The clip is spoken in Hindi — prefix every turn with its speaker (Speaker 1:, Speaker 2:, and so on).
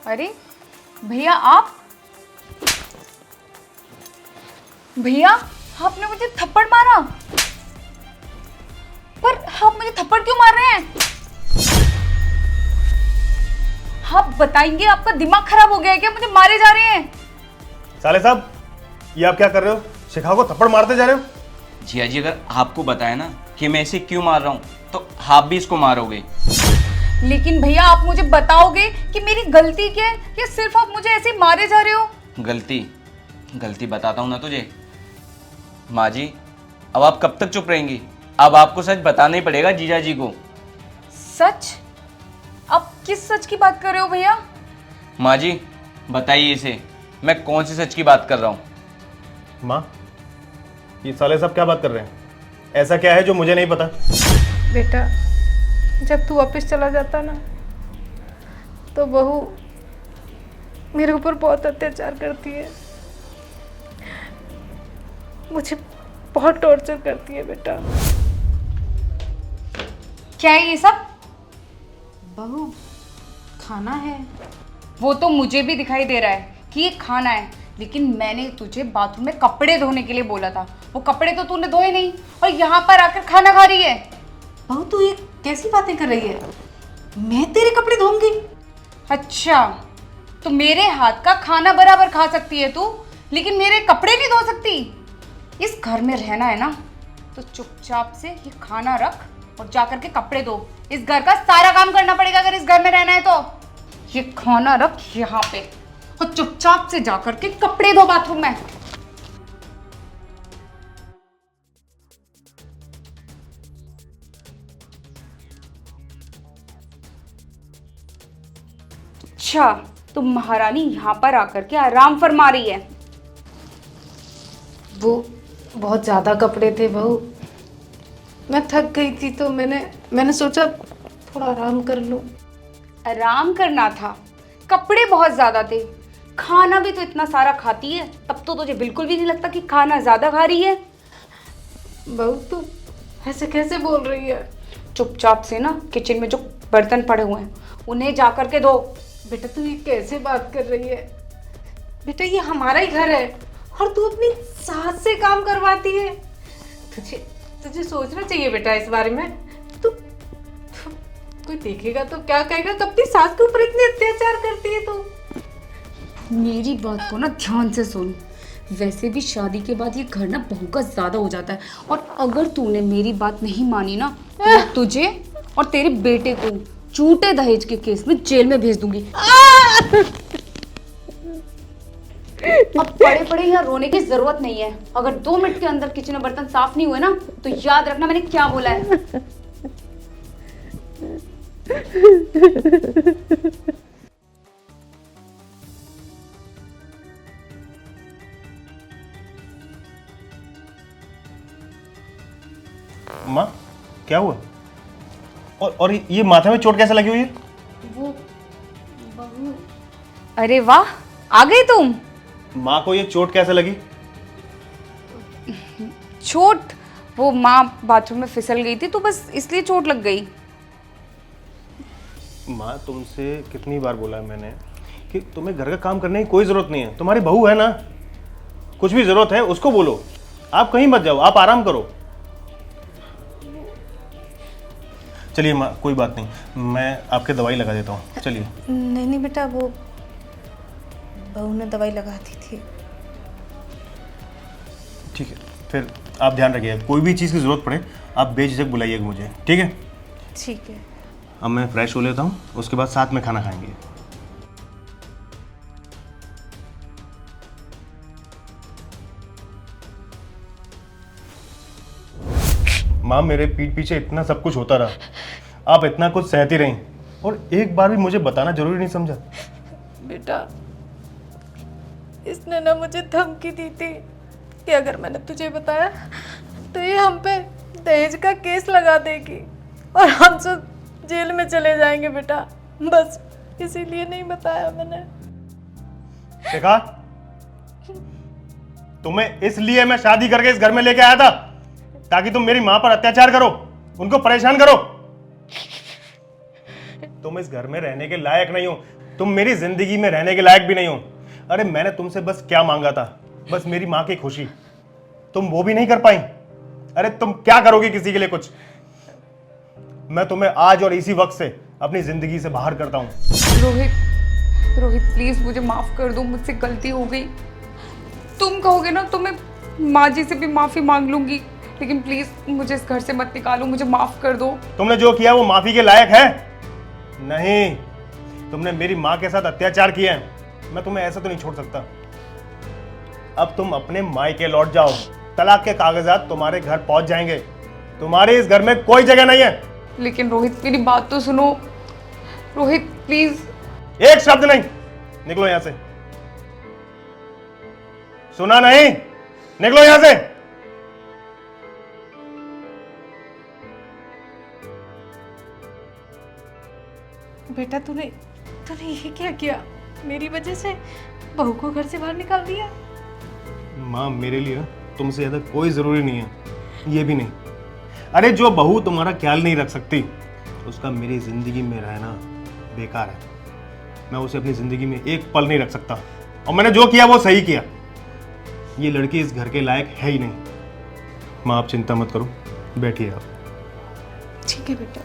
Speaker 1: अरे भैया आप, भैया आपने मुझे थप्पड़ मारा, पर आप मुझे थप्पड़ क्यों मार रहे हैं? आप बताएंगे, आपका दिमाग खराब हो गया है क्या? मुझे मारे जा रहे हैं।
Speaker 2: साले साहब, ये आप क्या कर रहे हो? शिखा को थप्पड़ मारते जा रहे हो?
Speaker 3: जिया जी, अगर आपको बताया ना कि मैं इसे क्यों मार रहा हूँ तो आप भी इसको मारोगे।
Speaker 1: लेकिन भैया आप मुझे बताओगे कि मेरी गलती क्या है, या सिर्फ आप मुझे ऐसे मारे जा रहे हो?
Speaker 3: गलती बताता हूँ ना तुझे। माँ जी, अब आप कब तक चुप रहेंगी? अब आपको सच बताना ही पड़ेगा जीजा जी को।
Speaker 1: सच? आप किस सच की बात कर रहे हो भैया?
Speaker 3: माँ जी बताइए इसे, मैं कौन सी सच की बात कर रहा हूँ?
Speaker 2: माँ, ये साले साहब क्या बात कर रहे हैं? ऐसा क्या है जो मुझे नहीं पता?
Speaker 4: बेटा, जब तू वापस चला जाता ना तो बहू मेरे ऊपर बहुत अत्याचार करती है, मुझे बहुत टॉर्चर करती है बेटा।
Speaker 1: क्या है ये सब?
Speaker 4: बहू, खाना है।
Speaker 1: वो तो मुझे भी दिखाई दे रहा है कि ये खाना है, लेकिन मैंने तुझे बाथरूम में कपड़े धोने के लिए बोला था। वो कपड़े तो तूने धोए नहीं और यहाँ पर आकर खाना खा रही है।
Speaker 4: बहू तू ये कैसी बातें कर रही है? मैं तेरे कपड़े धोऊंगी?
Speaker 1: अच्छा, तो मेरे हाथ का खाना बराबर खा सकती है तू, लेकिन मेरे कपड़े नहीं धो सकती? इस घर में रहना है ना तो चुपचाप से ये खाना रख और जाकर के कपड़े धो। इस घर का सारा काम करना पड़ेगा अगर इस घर में रहना है तो। ये खाना रख यहाँ पे और चुपचाप से जाकर के कपड़े धो बाथरूम में। अच्छा, तो महारानी यहाँ पर आकर के आराम फरमा रही है।
Speaker 4: वो बहुत ज़्यादा कपड़े थे बहू, मैं थक गई थी तो मैंने सोचा थोड़ा आराम कर लूं।
Speaker 1: आराम करना था? कपड़े बहुत ज्यादा थे, खाना भी तो इतना सारा खाती है, तब तो तुझे बिल्कुल भी नहीं लगता कि खाना ज्यादा खा रही है।
Speaker 4: बहू तू ऐसे कैसे बोल रही है?
Speaker 1: चुपचाप से ना किचन में जो बर्तन पड़े हुए हैं उन्हें जा करके धो।
Speaker 4: बेटा तू ये कैसे बात कर रही है? बेटा ये हमारा ही घर है और तू अपनी सास से काम करवाती है। तुझे सोचना चाहिए बेटा इस बारे में। तू कोई देखेगा तो क्या कहेगा कि अपनी सास के ऊपर इतने अत्याचार करती है तू।
Speaker 1: मेरी बात को ना ध्यान से सुन। वैसे भी शादी के बाद ये घर ना बहू का ज्यादा हो जाता है, और अगर तूने मेरी बात नहीं मानी ना तो मैं तुझे और तेरे बेटे को झूठे दहेज के केस में जेल में भेज दूंगी। अब पड़े पड़े यहाँ रोने की जरूरत नहीं है। अगर 2 मिनट के अंदर किचन में बर्तन साफ नहीं हुए ना तो याद रखना मैंने क्या बोला है।
Speaker 2: माँ, क्या हुआ? और ये माथे में चोट कैसे लगी हुई है?
Speaker 4: वो बहू,
Speaker 1: अरे वाह, आ गई तुम।
Speaker 2: माँ को ये चोट कैसे लगी?
Speaker 1: चोट? वो माँ बाथरूम में फिसल गई थी तो बस इसलिए चोट लग गई।
Speaker 2: माँ, तुमसे कितनी बार बोला है मैंने कि तुम्हें घर का काम करने की कोई ज़रूरत नहीं है। तुम्हारी बहू है ना, कुछ भी ज़रूरत है उसको बोलो। आप कहीं मत जाओ, आप आराम करो। चलिए माँ, कोई बात नहीं, मैं आपके दवाई लगा देता हूँ, चलिए।
Speaker 4: नहीं बेटा, वो बहू ने दवाई लगा दी थी।
Speaker 2: ठीक है, फिर आप ध्यान रखिए, कोई भी चीज़ की ज़रूरत पड़े आप बेझिझक बुलाइएगा मुझे, ठीक है?
Speaker 4: ठीक है।
Speaker 2: अब मैं फ्रेश हो लेता हूँ, उसके बाद साथ में खाना खाएंगे। माँ, मेरे पीठ पीछे इतना सब कुछ होता रहा, आप इतना कुछ सहती रहीं और एक बार भी मुझे बताना जरूरी नहीं समझा?
Speaker 4: बेटा, इसने ना मुझे धमकी दी थी कि अगर मैंने तुझे बताया तो ये हम पे दहेज का केस लगा देगी और हम सब जेल में चले जाएंगे बेटा। बस इसीलिए नहीं बताया मैंने।
Speaker 2: शिखा, तुम्हें इसलिए मैं शादी करके इस घर में लेके आया था ताकि तुम मेरी माँ पर अत्याचार करो, उनको परेशान करो। तुम इस घर में रहने के लायक नहीं हो। तुम मेरी जिंदगी में रहने के लायक भी नहीं हो। अरे मैंने तुमसे बस क्या मांगा था, बस मेरी माँ की खुशी, तुम वो भी नहीं कर पाई। अरे तुम क्या करोगी किसी के लिए कुछ? मैं तुम्हें आज और इसी वक्त से अपनी जिंदगी से बाहर करता हूँ।
Speaker 1: रोहित, रोहित प्लीज मुझे माफ कर दो, मुझसे गलती हो गई। तुम कहोगे ना तो मैं माँ जी से भी माफी मांग लूंगी, लेकिन प्लीज मुझे इस घर से मत निकालो, मुझे माफ कर दो।
Speaker 2: तुमने जो किया वो माफी के लायक है? नहीं, तुमने मेरी माँ के साथ अत्याचार किया है, मैं तुम्हें ऐसा तो नहीं छोड़ सकता। अब तुम अपने मायके लौट जाओ, तलाक के कागजात तुम्हारे घर पहुंच जाएंगे, तुम्हारे इस घर में कोई जगह नहीं है।
Speaker 1: लेकिन रोहित मेरी बात तो सुनो, रोहित प्लीज।
Speaker 2: एक शब्द नहीं, निकलो यहां से। सुना नहीं? निकलो यहां से।
Speaker 4: बेटा तूने तूने ये क्या किया? मेरी वजह से बहू को घर से बाहर निकाल दिया।
Speaker 2: माँ मेरे लिए ना तुमसे ज्यादा कोई जरूरी नहीं है, ये भी नहीं। अरे जो बहू तुम्हारा ख्याल नहीं रख सकती उसका मेरी जिंदगी में रहना बेकार है। मैं उसे अपनी जिंदगी में एक पल नहीं रख सकता, और मैंने जो किया वो सही किया। ये लड़की इस घर के लायक है ही नहीं। माँ आप चिंता मत करो, बैठिए आप।
Speaker 4: ठीक है बेटा।